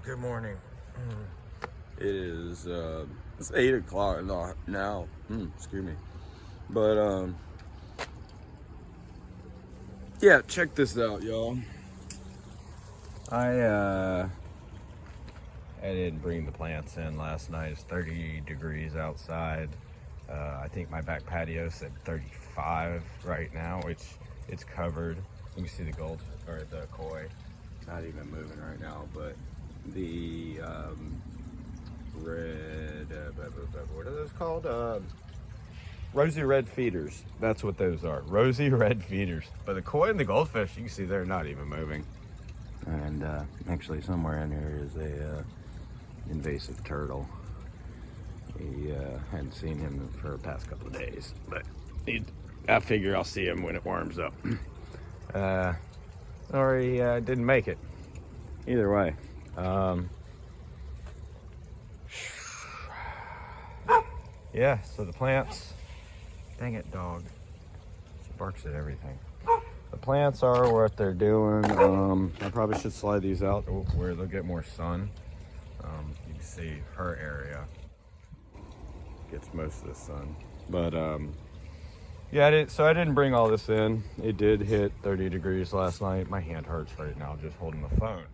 Good morning. It is it's 8 o'clock now. Excuse me. But yeah, check this out, y'all. I didn't bring the plants in last night. It's 30 degrees outside. I think my back patio said 35 right now, which it's covered. You can see the gold or the koi. Not even moving right now, but the red, what are those called? Rosy red feeders. That's what those are. Rosy red feeders. But the koi and the goldfish, you can see they're not even moving. And actually somewhere in here is a invasive turtle. He hadn't seen him for the past couple of days, but I figure I'll see him when it warms up. Or he didn't make it. Either way. Yeah, so the plants, dang it, dog. She barks at everything. The plants are what they're doing. I probably should slide these out where they'll get more sun. You can see her area gets most of the sun. But yeah, so I didn't bring all this in. It did hit 30 degrees last night. My hand hurts right now just holding the phone.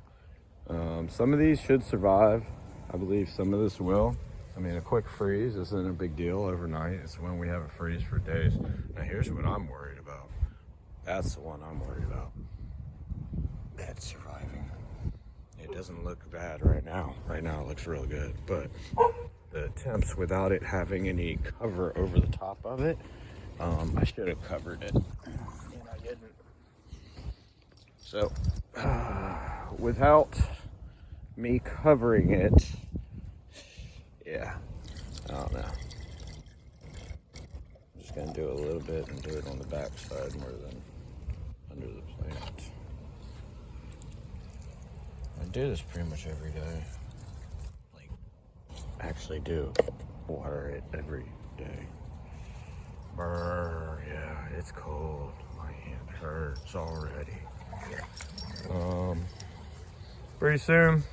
Some of these should survive. I believe some of this will. I mean, a quick freeze isn't a big deal overnight. It's when we have a freeze for days. Now here's what I'm worried about. That's the one I'm worried about. That's surviving. It doesn't look bad right now. Right now it looks real good, but the temps without it having any cover over the top of it, I should have covered it, and I didn't. So, without me covering it, yeah, I don't know. I'm just gonna do a little bit and do it on the back side more than under the plant. I do this pretty much every day. Like, actually do water it every day. Brr, yeah, it's cold. My hand hurts already. Pretty soon,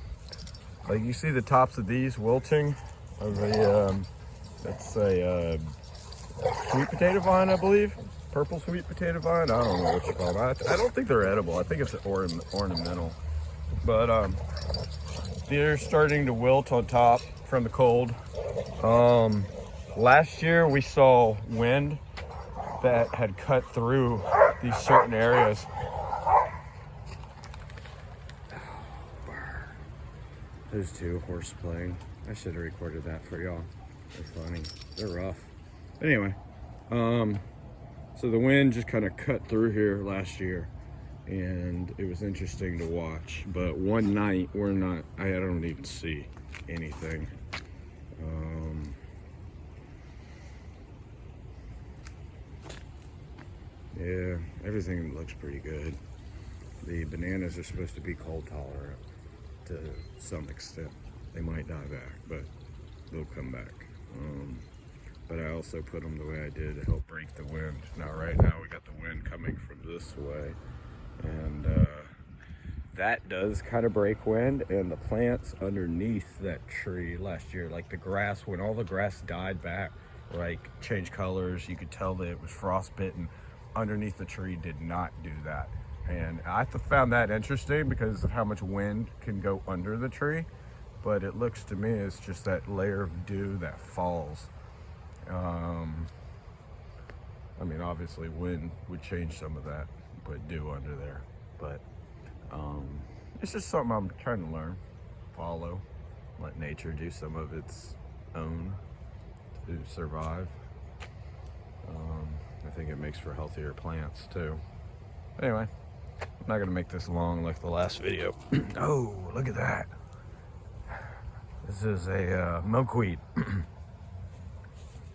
like you see the tops of these wilting of a, that's a sweet potato vine, I believe. Purple sweet potato vine. I don't know what you call it. I don't think they're edible. I think it's ornamental. But they're starting to wilt on top from the cold. Last year we saw wind that had cut through these certain areas. There's two horse playing. I should have recorded that for y'all. They're funny. They're rough. Anyway, so the wind just kind of cut through here last year, and it was interesting to watch. But one night I don't even see anything. Yeah, everything looks pretty good. The bananas are supposed to be cold tolerant to some extent. They might die back, but they'll come back. But I also put them the way I did to help break the wind. Now right now we got the wind coming from this way, and that does kind of break wind. And the plants underneath that tree last year, like the grass, when all the grass died back, like changed colors, you could tell that it was frostbitten. Underneath the tree did not do that. And I found that interesting because of how much wind can go under the tree. But it looks to me as just that layer of dew that falls. I mean, obviously wind would change some of that, put dew under there. But it's just something I'm trying to learn, follow, let nature do some of its own to survive. I think it makes for healthier plants too. Anyway, I'm not gonna make this long like the last video. Oh, look at that. This is a milkweed. I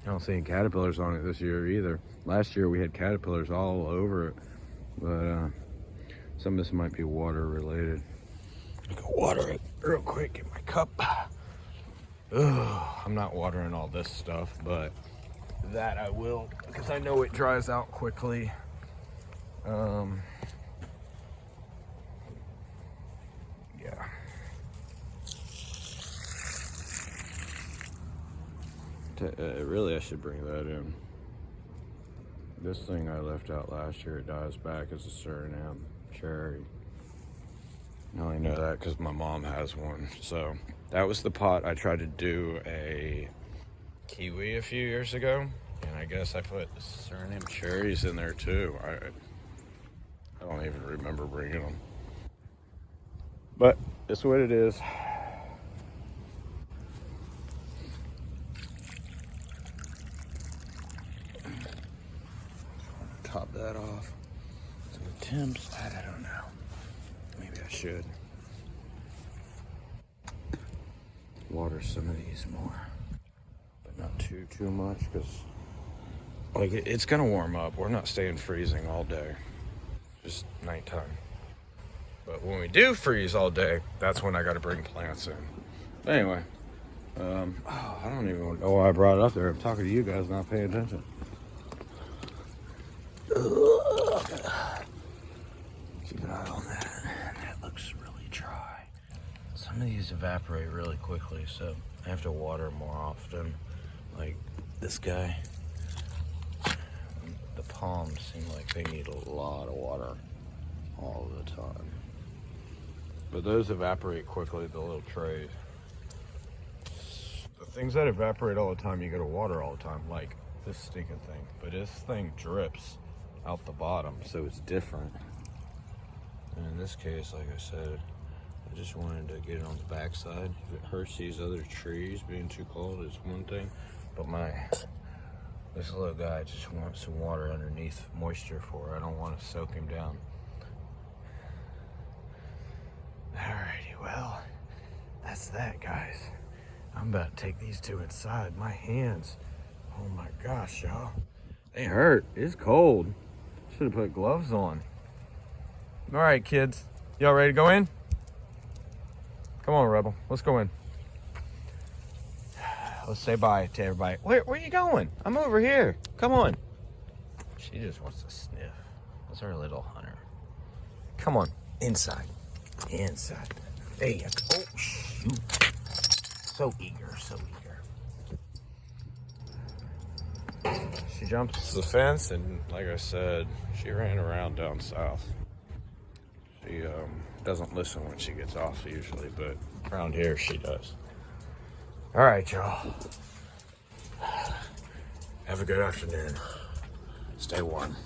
don't see any caterpillars on it this year either. Last year we had caterpillars all over it, but some of this might be water related. I can water it real quick, get my cup. Ugh, I'm not watering all this stuff, but that I will, because I know it dries out quickly. Yeah. Really, I should bring that in. This thing I left out last year, it dies back as a Suriname cherry. I only know that because my mom has one. So that was the pot I tried to do a kiwi a few years ago. And I guess I put Suriname cherries in there too. I don't even remember bringing them. But it's what it is. Top that off. Some temps. I don't know. Maybe I should. Water some of these more, but not too much, because like it's gonna warm up. We're not staying freezing all day. Just nighttime. But when we do freeze all day, that's when I got to bring plants in. Anyway, I don't even know why I brought it up there. I'm talking to you guys, not paying attention. Keep an eye on that. That looks really dry. Some of these evaporate really quickly, so I have to water more often. Like this guy. The palms seem like they need a lot of water all the time. But those evaporate quickly, the little trays. The things that evaporate all the time, you gotta water all the time, like this stinking thing. But this thing drips out the bottom, so it's different. And in this case, like I said, I just wanted to get it on the backside. If it hurts these other trees being too cold, it's one thing. But this little guy just wants some water underneath, moisture for it. I don't want to soak him down. Alrighty, well, that's that, guys. I'm about to take these two inside. My hands, oh my gosh, y'all. They hurt. It's cold. Should have put gloves on. All right, kids. Y'all ready to go in? Come on, Rebel. Let's go in. Let's say bye to everybody. Where are you going? I'm over here. Come on. She just wants to sniff. That's our little hunter. Come on. Inside. Inside. There you go. Oh, shoot. So eager, so eager. She jumps the fence, and like I said, she ran around down south. She doesn't listen when she gets off usually, but around here she does. All right, y'all. Have a good afternoon. Stay warm.